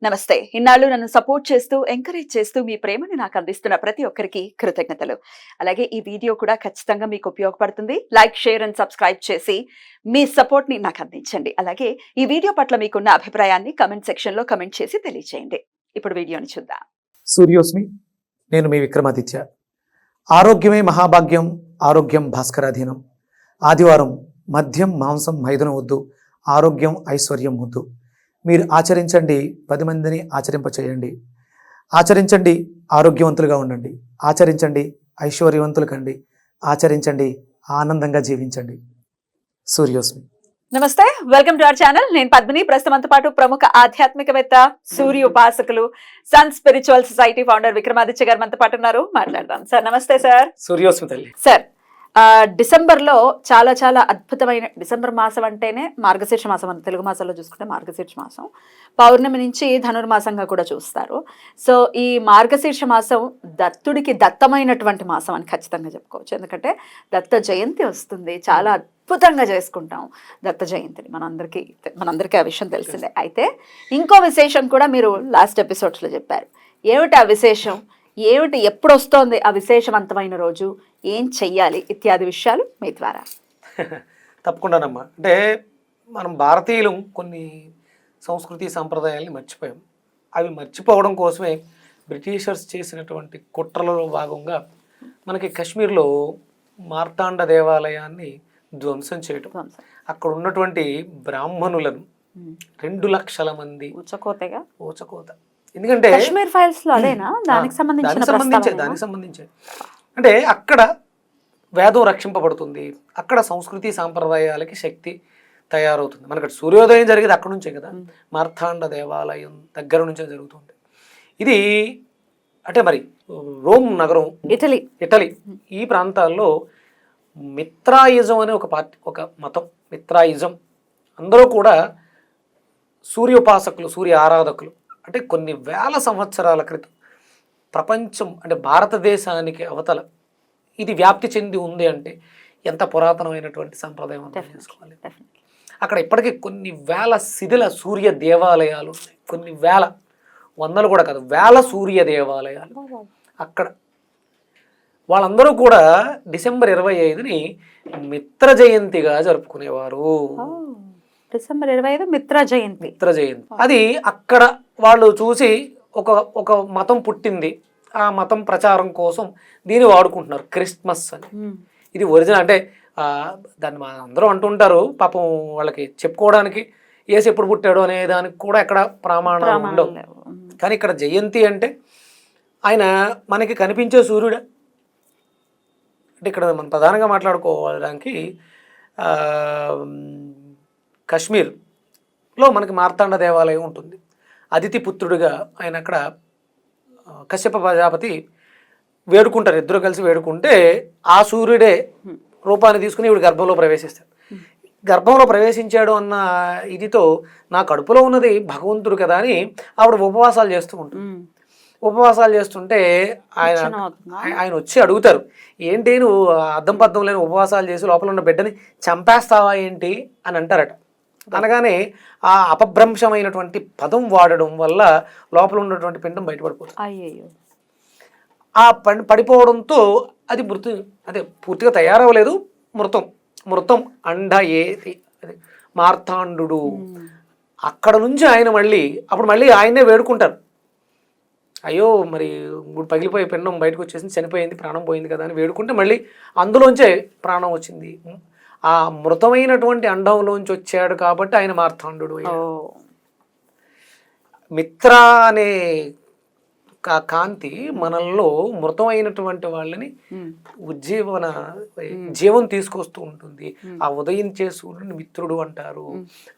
నమస్తే. ఇన్నాళ్ళు నన్ను సపోర్ట్ చేస్తూ, ఎంకరేజ్ చేస్తూ మీ ప్రేమని నాకు అందిస్తున్న ప్రతి ఒక్కరికి కృతజ్ఞతలు. అలాగే ఈ వీడియో కూడా ఖచ్చితంగా మీకు ఉపయోగపడుతుంది. లైక్, షేర్ అండ్ సబ్స్క్రైబ్ చేసి మీ సపోర్ట్‌ని నాకు అందించండి. అలాగే ఈ వీడియో పట్ల మీకున్న అభిప్రాయాన్ని కామెంట్ సెక్షన్‌లో కామెంట్ చేసి తెలియజేయండి. ఇప్పుడు వీడియోని చూద్దాం. సూర్యోస్మి, నేను మీ విక్రమాదిత్య. ఆరోగ్యమే మహాభాగ్యం, ఆరోగ్యం భాస్కరాధీనం. ఆదివారం మద్యం, మాంసం, మైదనం వద్దు, ఆరోగ్యం ఐశ్వర్యం వద్దు. మీరు ఆచరించండి, 10 మందిని ఆచరింపచేయండి. ఆచరించండి, ఆరోగ్యవంతులుగా ఉండండి. ఆచరించండి, ఐశ్వర్యవంతులు కండి. ఆచరించండి, ఆనందంగా జీవించండి. సూర్యోస్మి. నమస్తే, వెల్కమ్ టు అవర్ ఛానల్. నేను పద్మిని. ప్రస్తుతంతో పాటు ప్రముఖ ఆధ్యాత్మికవేత్త, సూర్య ఉపాసకులు, Sun Spiritual Society founder Vikramaditya గారు మనతో పాటు ఉన్నారు. మాట్లాడదాం. సార్ నమస్తే. సార్ సూర్యోస్మి తల్లి. సార్, డిసెంబర్లో చాలా చాలా అద్భుతమైన, డిసెంబర్ మాసం అంటేనే మార్గశీర్ష మాసం అని తెలుగు మాసాల్లో చూసుకుంటే మార్గశీర్ష మాసం, పౌర్ణమి నుంచి ధనుర్మాసంగా కూడా చూస్తారు. సో ఈ మార్గశీర్ష మాసం దత్తుడికి దత్తమైనటువంటి మాసం అని ఖచ్చితంగా చెప్పుకోవచ్చు. ఎందుకంటే దత్త జయంతి వస్తుంది. చాలా అద్భుతంగా చేసుకుంటాం దత్త జయంతిని. మనందరికీ ఆ విషయం తెలిసిందే. అయితే ఇంకో విశేషం కూడా మీరు లాస్ట్ ఎపిసోడ్స్లో చెప్పారు. ఏమిటి ఆ విశేషం? ఏమిటి, ఎప్పుడు వస్తోంది ఆ విశేషవంతమైన రోజు, ఏం చెయ్యాలి ఇత్యాది విషయాలు మీ ద్వారా. తప్పకుండానమ్మా. అంటే మనం భారతీయులు కొన్ని సంస్కృతి సాంప్రదాయాల్ని మర్చిపోయాం. అవి మర్చిపోవడం కోసమే బ్రిటిషర్స్ చేసినటువంటి కుట్రలలో భాగంగా మనకి కాశ్మీర్లో మార్తాండ దేవాలయాన్ని ధ్వంసం చేయడం, అక్కడ ఉన్నటువంటి బ్రాహ్మణులను 2 లక్షల మంది ఊచకోత. ఎందుకంటే కాశ్మీర్ ఫైల్స్ లో అదేనా, దానికి సంబంధించి అంటే అక్కడ వేదం రక్షింపబడుతుంది, అక్కడ సంస్కృతి సాంప్రదాయాలకి శక్తి తయారవుతుంది. మనకి సూర్యోదయం జరిగేది అక్కడ నుంచే కదా, మార్తాండ దేవాలయం దగ్గర నుంచే జరుగుతుంది. ఇది అంటే మరి రోమ్ నగరం, ఇటలీ ఈ ప్రాంతాల్లో మిత్రాయిజం అనే ఒక మతం, మిత్రాయిజం. అందరూ కూడా సూర్యోపాసకులు, సూర్య ఆరాధకులు. అంటే కొన్ని వేల సంవత్సరాల క్రితం ప్రపంచం, అంటే భారతదేశానికి అవతల ఇది వ్యాప్తి చెంది ఉంది అంటే ఎంత పురాతనమైనటువంటి సంప్రదాయం అర్థం చేసుకోవాలి. అక్కడ ఇప్పటికీ కొన్ని వేల శిథిల సూర్య దేవాలయాలు ఉన్నాయి. కొన్ని వేల, వందలు కూడా కాదు, వేల సూర్య దేవాలయాలు అక్కడ. వాళ్ళందరూ కూడా డిసెంబర్ 25ని మిత్ర జయంతిగా జరుపుకునేవారు. డిసెంబర్ 25 మిత్ర జయంతి. అది అక్కడ వాళ్ళు చూసి ఒక మతం పుట్టింది, ఆ మతం ప్రచారం కోసం దీన్ని వాడుకుంటున్నారు, క్రిస్మస్ అని. ఇది ఒరిజినల్ అంటే దాన్ని అందరూ అంటుంటారు. పాపం వాళ్ళకి చెప్పుకోవడానికి యేసు ఎప్పుడు పుట్టాడు అనే దానికి కూడా ఎక్కడ ప్రమాణాలు ఉండవు. కానీ ఇక్కడ జయంతి అంటే ఆయన మనకి కనిపించే సూర్యుడే. అంటే ఇక్కడ మనం ప్రధానంగా మాట్లాడుకోవడానికి కాశ్మీర్లో మనకి మార్తాండ దేవాలయం ఉంటుంది. అదితి పుత్రుడిగా ఆయన అక్కడ కశ్యప ప్రజాపతి వేడుకుంటారు, ఇద్దరు కలిసి వేడుకుంటే ఆ సూర్యుడే రూపాన్ని తీసుకుని ఈవిడ గర్భంలో ప్రవేశిస్తాడు. గర్భంలో ప్రవేశించాడు అన్న ఇదితో నా కడుపులో ఉన్నది భగవంతుడు కదా అని ఆవిడ ఉపవాసాలు చేస్తూ ఉంటుంది. ఉపవాసాలు చేస్తుంటే ఆయన వచ్చి అడుగుతారు, ఏంటి నువ్వు అద్దం పద్దం లేని ఉపవాసాలు చేసి లోపల ఉన్న బిడ్డని చంపేస్తావా ఏంటి అని అంటారట. అనగానే ఆ అపభ్రంశమైనటువంటి పదం వాడడం వల్ల లోపల ఉన్నటువంటి పిండం బయటపడిపోతుంది. ఆ పడిపోవడంతో అది అదే పూర్తిగా తయారవ్వలేదు, మృతం అండ ఏది అదే మార్తాండు. అక్కడ నుంచి ఆయన అప్పుడు మళ్ళీ ఆయన్నే వేడుకుంటారు. అయ్యో మరి పగిలిపోయే పిండం బయటకు వచ్చేసింది, చనిపోయింది, ప్రాణం పోయింది కదా అని వేడుకుంటే మళ్ళీ అందులోంచే ప్రాణం వచ్చింది. ఆ మృతమైనటువంటి అండంలోంచి వచ్చాడు కాబట్టి ఆయన మార్తాండు. మిత్ర అనే కాంతి మనల్లో మృతమైనటువంటి వాళ్ళని జీవం తీసుకొస్తూ ఉంటుంది. ఆ ఉదయించే సూర్యుని మిత్రుడు అంటారు.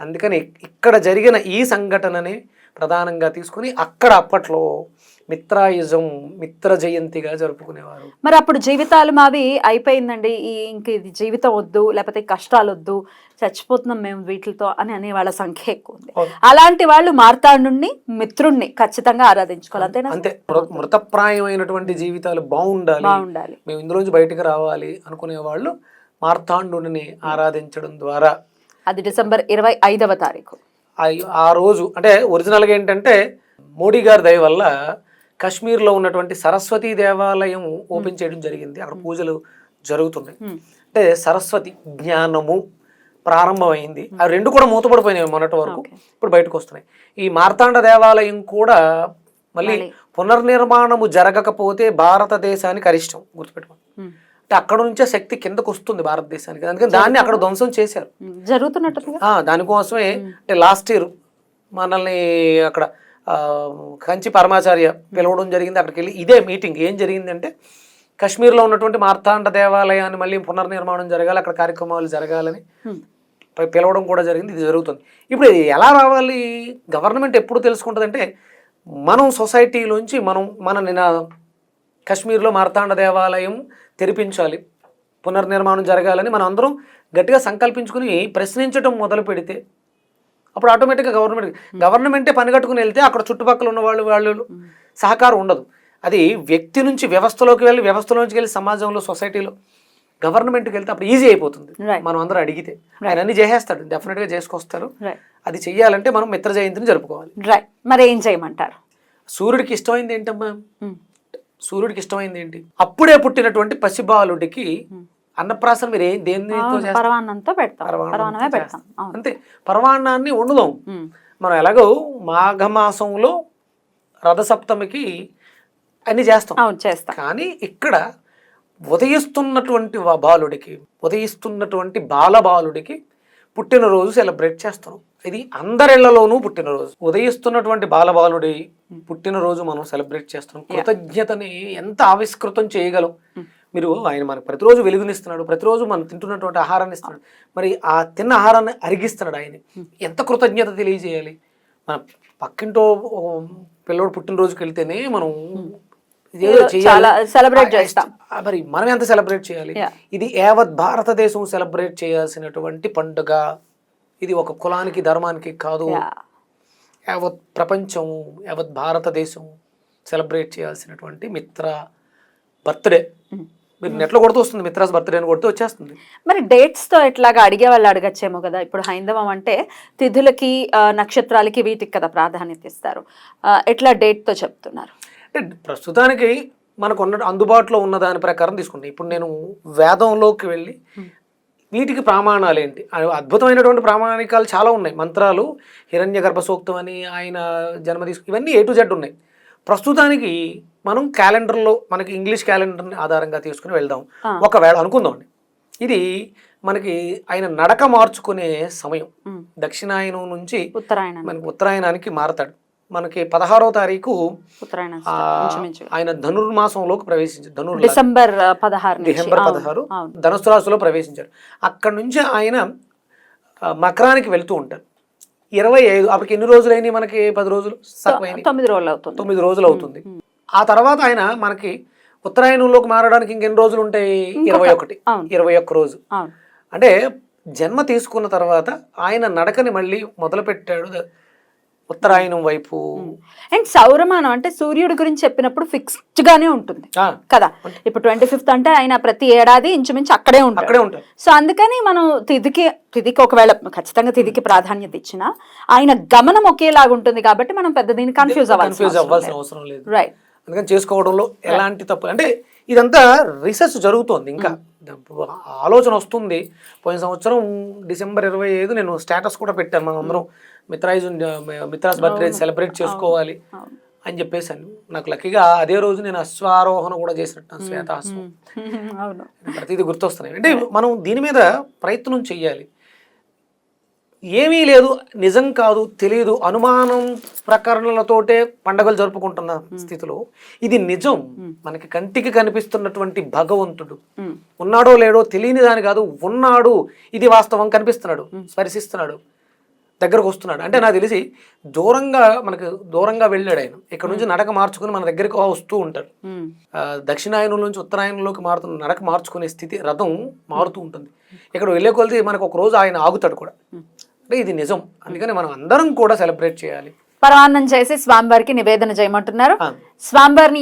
అందుకని ఇక్కడ జరిగిన ఈ సంఘటనని ప్రధానంగా తీసుకుని అక్కడ అప్పట్లో మిత్రాయిజం, మిత్ర జయంతిగా జరుపుకునేవారు. మరి అప్పుడు జీవితాలు మావి అయిపోయిందండి, ఇంక ఇది జీవితం వద్దు, లేకపోతే కష్టాలు వద్దు, చచ్చిపోతున్నాం మేము వీటితో అని అనే వాళ్ళ సంఖ్య ఎక్కువ ఉంది. అలాంటి వాళ్ళు మార్తాండుని, మిత్రుణ్ణి ఖచ్చితంగా ఆరాధించుకోవాలి. అంతేనా? అంతే. మృతప్రాయమైనటువంటి జీవితాలు బాగుండాలి, మేము ఇందులోంచి బయటకు రావాలి అనుకునే వాళ్ళు మార్తాండుని ఆరాధించడం ద్వారా. అది డిసెంబర్ 25వ తారీఖు. ఆ రోజు అంటే ఒరిజినల్గా ఏంటంటే మోడీ గారి దయ వల్ల కాశ్మీర్లో ఉన్నటువంటి సరస్వతి దేవాలయం ఓపెన్ చేయడం జరిగింది. అక్కడ పూజలు జరుగుతున్నాయి. అంటే సరస్వతి జ్ఞానము ప్రారంభమైంది. అవి రెండు కూడా మూతపడిపోయినాయి మొన్నటి వరకు, ఇప్పుడు బయటకు వస్తున్నాయి. ఈ మార్తాండ దేవాలయం కూడా మళ్ళీ పునర్నిర్మాణము జరగకపోతే భారతదేశానికి అరిష్టం, గుర్తుపెట్టుకోండి. అంటే అక్కడ నుంచే శక్తి కిందకు వస్తుంది భారతదేశానికి, అందుకని దాన్ని అక్కడ ధ్వంసం చేశారు. జరుగుతున్నట్టు దానికోసమే అంటే లాస్ట్ ఇయర్ మనల్ని అక్కడ కంచి పరమాచార్య పిలవడం జరిగింది. అక్కడికి వెళ్ళి ఇదే మీటింగ్ ఏం జరిగిందంటే కాశ్మీర్లో ఉన్నటువంటి మార్తాండ దేవాలయాన్ని మళ్ళీ పునర్నిర్మాణం జరగాలి, అక్కడ కార్యక్రమాలు జరగాలని పిలవడం కూడా జరిగింది. ఇది జరుగుతుంది. ఇప్పుడు ఎలా రావాలి? గవర్నమెంట్ ఎప్పుడు తెలుసుకుంటుందంటే మనం సొసైటీలోంచి మన నినాదం కాశ్మీర్లో మార్తాండ దేవాలయం తెరిపించాలి, పునర్నిర్మాణం జరగాలని మనం అందరం గట్టిగా సంకల్పించుకుని ప్రశ్నించడం మొదలు పెడితే అప్పుడు ఆటోమేటిక్గా గవర్నమెంటే పనిగట్టుకుని వెళ్తే అక్కడ చుట్టుపక్కల ఉన్న వాళ్ళు సహకారం ఉండదు. అది వ్యక్తి నుంచి వ్యవస్థలోకి వెళ్ళి సమాజంలో సొసైటీలో గవర్నమెంట్కి వెళ్తే అప్పుడు ఈజీ అయిపోతుంది. మనం అందరూ అడిగితే ఆయన అన్ని చేసేస్తాడు, డెఫినెట్గా చేసుకొస్తారు. అది చెయ్యాలంటే మనం మిత్ర జయంతిని జరుపుకోవాలి. మరి ఏం చేయమంటారు? సూర్యుడికి ఇష్టమైంది ఏంటమ్మా? సూర్యుడికి ఇష్టమైంది ఏంటి? అప్పుడే పుట్టినటువంటి పసిబాలుడికి అన్నప్రాసన మీరు దేనితో పెడతాం అంతే. పరమాన్నాన్ని వండుదాం. మనం ఎలాగో మాఘమాసంలో రథసప్తమికి అన్ని చేస్తాం. కానీ ఇక్కడ ఉదయిస్తున్నటువంటి బాలబాలుడికి పుట్టినరోజు సెలబ్రేట్ చేస్తాం. ఇది అందరిళ్లలోనూ పుట్టినరోజు. ఉదయిస్తున్నటువంటి బాలబాలుడి పుట్టినరోజు మనం సెలబ్రేట్ చేస్తున్నాం. కృతజ్ఞతని ఎంత ఆవిష్కృతం చేయగలం. మీరు ఆయన మనకు ప్రతిరోజు వెలుగునిస్తున్నాడు, ప్రతిరోజు మనం తింటున్నటువంటి ఆహారాన్ని ఇస్తున్నాడు, మరి ఆ తిన్న ఆహారాన్ని అరిగిస్తున్నాడు. ఆయన ఎంత కృతజ్ఞత తెలియజేయాలి. మన పక్కింటో పిల్లోడు పుట్టినరోజుకి వెళ్తేనే మనం సెలబ్రేట్ చేస్తాం. మరి మనం ఎంత సెలబ్రేట్ చేయాలి? ఇది యావత్ భారతదేశం సెలబ్రేట్ చేయాల్సినటువంటి పండుగ. ఇది ఒక కులానికి ధర్మానికి కాదు, యావత్ ప్రపంచం యావత్ భారతదేశం సెలబ్రేట్ చేయాల్సినటువంటి మిత్ర బర్త్డే. మీరు నెట్లో కొడుతూ వస్తుంది మిత్రాస్ బర్త్డే అని కొడుతూ వచ్చేస్తుంది. మరి డేట్స్ తో ఎట్లాగా అడిగే వాళ్ళు అడగచ్చేమో కదా. ఇప్పుడు హైందవం అంటే తిథులకి నక్షత్రాలకి వీటికి కదా ప్రాధాన్యత ఇస్తారు. ఎట్లా డేట్ తో చెప్తున్నారు? అంటే ప్రస్తుతానికి మనకు అందుబాటులో ఉన్న దాని ప్రకారం తీసుకుంటాం. ఇప్పుడు నేను వేదంలోకి వెళ్ళి వీటికి ప్రమాణాలు ఏంటి, అద్భుతమైనటువంటి ప్రామాణికాలు చాలా ఉన్నాయి. మంత్రాలు, హిరణ్య గర్భ సూక్తం అని, ఆయన జన్మ ఇవన్నీ A to Z ఉన్నాయి. ప్రస్తుతానికి మనం క్యాలెండర్లో మనకి ఇంగ్లీష్ క్యాలెండర్ని ఆధారంగా తీసుకుని వెళ్దాం. ఒకవేళ అనుకుందామండి ఇది మనకి ఆయన నడక మార్చుకునే సమయం. దక్షిణాయనం నుంచి మనకి ఉత్తరాయణానికి మారతాడు. మనకి 16వ తారీఖు ఆయన ధనుర్మాసంలోకి ప్రవేశించారు. డిసెంబర్ 16 ధనుసు రాశిలో ప్రవేశించారు. అక్కడి నుంచి ఆయన మకరానికి వెళ్తూ ఉంటారు. 25 అప్పటికి ఎన్ని రోజులైనా మనకి 10 రోజులు 9 రోజులు అవుతుంది. ఆ తర్వాత ఆయన మనకి ఉత్తరాయణంలోకి మారడానికి ఇంకెన్ని రోజులు ఉంటాయి? 21 రోజు. అంటే జన్మ తీసుకున్న తర్వాత ఆయన నడకని మళ్ళీ మొదలు పెట్టాడు ఉత్తరాయణం వైపు. అండ్ సౌరమానం అంటే సూర్యుడి గురించి చెప్పినప్పుడు ఫిక్స్డ్ గానే ఉంటుంది కదా. ఇప్పుడు 25th అంటే ఆయన ప్రతి ఏడాది ఇంచుమించు అక్కడే ఉంటాడు. సో అందుకని మనం తిథికి ఒకవేళ ఖచ్చితంగా తిథికి ప్రాధాన్యత ఇచ్చినా ఆయన గమనం ఒకేలాగా ఉంటుంది కాబట్టి మనం పెద్ద దీన్ని కన్ఫ్యూజ్ అవ్వాల్సిన అవసరం లేదు. రైట్. అందుకని చేసుకోవడంలో ఎలాంటి తప్పు అంటే ఇదంతా రీసెర్చ్ జరుగుతోంది, ఇంకా ఆలోచన వస్తుంది. పోయిన సంవత్సరం డిసెంబర్ 25 నేను స్టేటస్ కూడా పెట్టాను, మనం అందరం మిత్రాస్ బర్త్డే సెలబ్రేట్ చేసుకోవాలి అని చెప్పేసాను. నాకు లక్కీగా అదే రోజు నేను అశ్వారోహణ కూడా చేసినట్టు, శ్వేతాశ్వం. ప్రతిదీ గుర్తొస్తున్నాయి. అంటే మనం దీని మీద ప్రయత్నం చెయ్యాలి. ఏమీ లేదు, నిజం కాదు, తెలియదు, అనుమానం ప్రకరణలతోటే పండగలు జరుపుకుంటున్న స్థితిలో ఇది నిజం. మనకి కంటికి కనిపిస్తున్నటువంటి భగవంతుడు ఉన్నాడో లేడో తెలియని దాని కాదు, ఉన్నాడు, ఇది వాస్తవం, కనిపిస్తున్నాడు, స్పర్శిస్తున్నాడు, దగ్గరకు వస్తున్నాడు. అంటే నాకు తెలిసి మనకు దూరంగా వెళ్ళాడు ఆయన. ఇక్కడ నుంచి నడక మార్చుకుని మన దగ్గరకు వస్తూ ఉంటారు. దక్షిణాయనం నుంచి ఉత్తరాయణంలోకి మారుతున్న నడక మార్చుకునే స్థితి, రథం మారుతూ ఉంటుంది. ఇక్కడ వెళ్ళే కొలితే మనకు ఒక రోజు ఆయన ఆగుతాడు కూడా. అంటే ఇది నిజం. అందుకని మనం అందరం కూడా సెలబ్రేట్ చేయాలి. పరమాన్నం చేసి స్వామివారికి నివేదన చేయమంటున్నారు. స్వామివారిని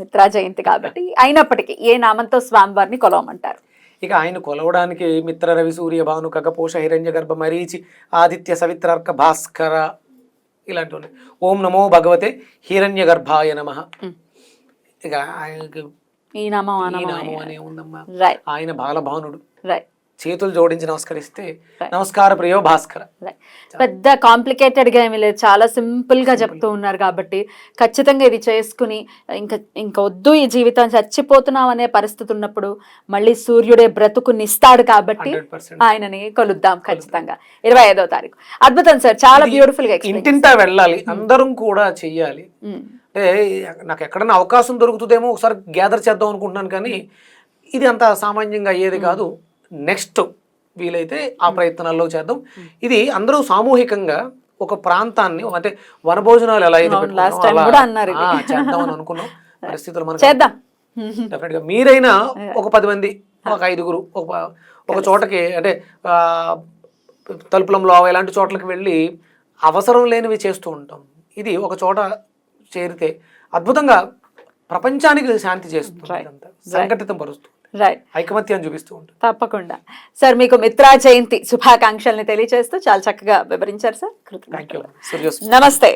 మిత్రా జయంతి కాబట్టి అయినప్పటికీ ఏ నామంతో స్వామివారిని కొలవమంటారు? ఇక ఆయన కొలవడానికి మిత్ర, రవి, సూర్య, భాను, కగపోష, హిరణ్య గర్భ, మరీచి, ఆదిత్య, సవిత్రార్క, భాస్కర ఇలాంటివి. ఓం నమో భగవతే హిరణ్య గర్భాయ నమః. ఇక ఆయనకి ఈ నామం ఆ ఈ నామం నామం అనే ఉందమ్మా. రైట్ ఆయన బాలభానుడు, రైట్ చేతులు జోడించి నమస్కరిస్తే నమస్కార ప్రియో భాస్కర. పెద్ద కాంప్లికేటెడ్ గా ఏమీ లేదు, చాలా సింపుల్ గా చెప్తూ ఉన్నారు కాబట్టి ఖచ్చితంగా ఇది చేసుకుని ఇంకా వద్దు ఈ జీవితం చచ్చిపోతున్నాం అనే పరిస్థితి ఉన్నప్పుడు మళ్ళీ సూర్యుడే బ్రతుకునిస్తాడు కాబట్టి 100% ఆయనని కొలుద్దాం ఖచ్చితంగా 25వ తారీఖు. అద్భుతం సార్, చాలా బ్యూటిఫుల్ గా explain ఇంటింటా వెళ్ళాలి, అందరం కూడా చెయ్యాలి. అంటే నాకు ఎక్కడైనా అవకాశం దొరుకుతుందేమో ఒకసారి గ్యాదర్ చేద్దాం అనుకుంటున్నాను, కానీ ఇది అంత సామాన్యంగా అయ్యేది కాదు. నెక్స్ట్ వీలైతే ఆ ప్రయత్నాల్లో చేద్దాం. ఇది అందరూ సామూహికంగా ఒక ప్రాంతాన్ని, అంటే వనభోజనాలు ఎలా అయితే పెట్టుకున్నామో అలా చేద్దాం అని అనుకున్నాం. పరిస్థితులు మనకు చేద్దాం. డెఫినెట్ గా మీరైనా ఒక 10 మంది, ఒక 5గురు ఒక చోటకి, అంటే తలుపులంలో ఇలాంటి చోట్లకి వెళ్ళి అవసరం లేనివి చేస్తూ ఉంటాం. ఇది ఒక చోట చేరితే అద్భుతంగా ప్రపంచానికి శాంతి చేస్తుంది, సంఘటితం పరుస్తుంది, ఐకమత్యాన్ని చూపిస్తూ ఉంటుంది. తప్పకుండా సార్, మీకు మిత్రా జయంతి శుభాకాంక్షల్ని తెలియజేస్తూ చాలా చక్కగా వివరించారు సార్. Thank you. నమస్తే.